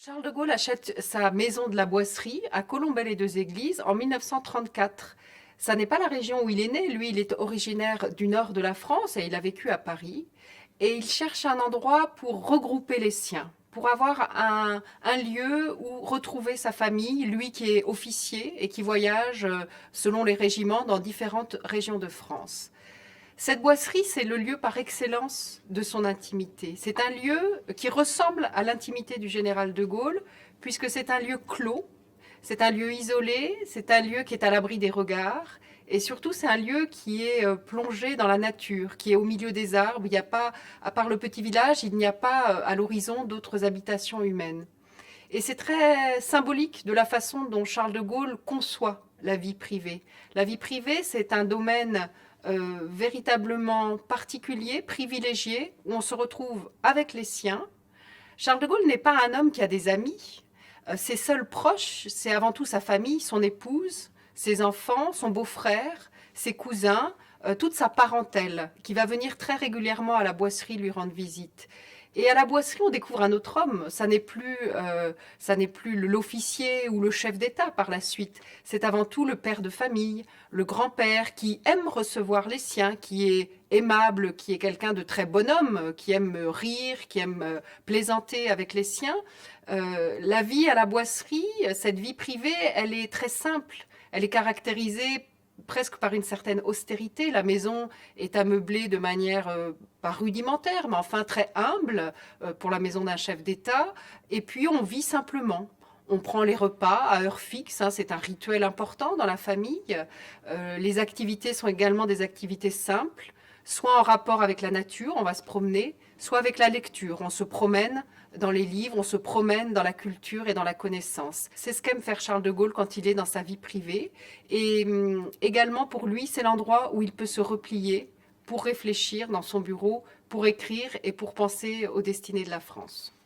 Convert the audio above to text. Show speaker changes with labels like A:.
A: Charles de Gaulle achète sa maison de la Boisserie à Colombey-les-Deux-Églises en 1934. Ça n'est pas la région où il est né. Lui, il est originaire du nord de la France et il a vécu à Paris. Et il cherche un endroit pour regrouper les siens, pour avoir un lieu où retrouver sa famille, lui qui est officier et qui voyage selon les régiments dans différentes régions de France. Cette boisserie, c'est le lieu par excellence de son intimité. C'est un lieu qui ressemble à l'intimité du général de Gaulle, puisque c'est un lieu clos, c'est un lieu isolé, c'est un lieu qui est à l'abri des regards, et surtout c'est un lieu qui est plongé dans la nature, qui est au milieu des arbres. Il n'y a pas, à part le petit village, il n'y a pas à l'horizon d'autres habitations humaines. Et c'est très symbolique de la façon dont Charles de Gaulle conçoit la vie privée. La vie privée, c'est un domaine véritablement particulier, privilégié, où on se retrouve avec les siens. Charles de Gaulle n'est pas un homme qui a des amis. Ses seuls proches, c'est avant tout sa famille, son épouse, ses enfants, son beau-frère, ses cousins, toute sa parentèle, qui va venir très régulièrement à la Boisserie lui rendre visite. Et à la Boisserie, on découvre un autre homme. Ça n'est plus l'officier ou le chef d'État par la suite. C'est avant tout le père de famille, le grand-père qui aime recevoir les siens, qui est aimable, qui est quelqu'un de très bonhomme, qui aime rire, qui aime plaisanter avec les siens. La vie à la Boisserie, cette vie privée, elle est très simple. Elle est caractérisée presque par une certaine austérité. La maison est ameublée de manière pas rudimentaire, mais enfin très humble pour la maison d'un chef d'État. Et puis on vit simplement. On prend les repas à heure fixe, hein, c'est un rituel important dans la famille. Les activités sont également des activités simples, soit en rapport avec la nature, on va se promener, soit avec la lecture, on se promène dans les livres, on se promène dans la culture et dans la connaissance. C'est ce qu'aime faire Charles de Gaulle quand il est dans sa vie privée. Et également pour lui, c'est l'endroit où il peut se replier pour réfléchir dans son bureau, pour écrire et pour penser aux destinées de la France.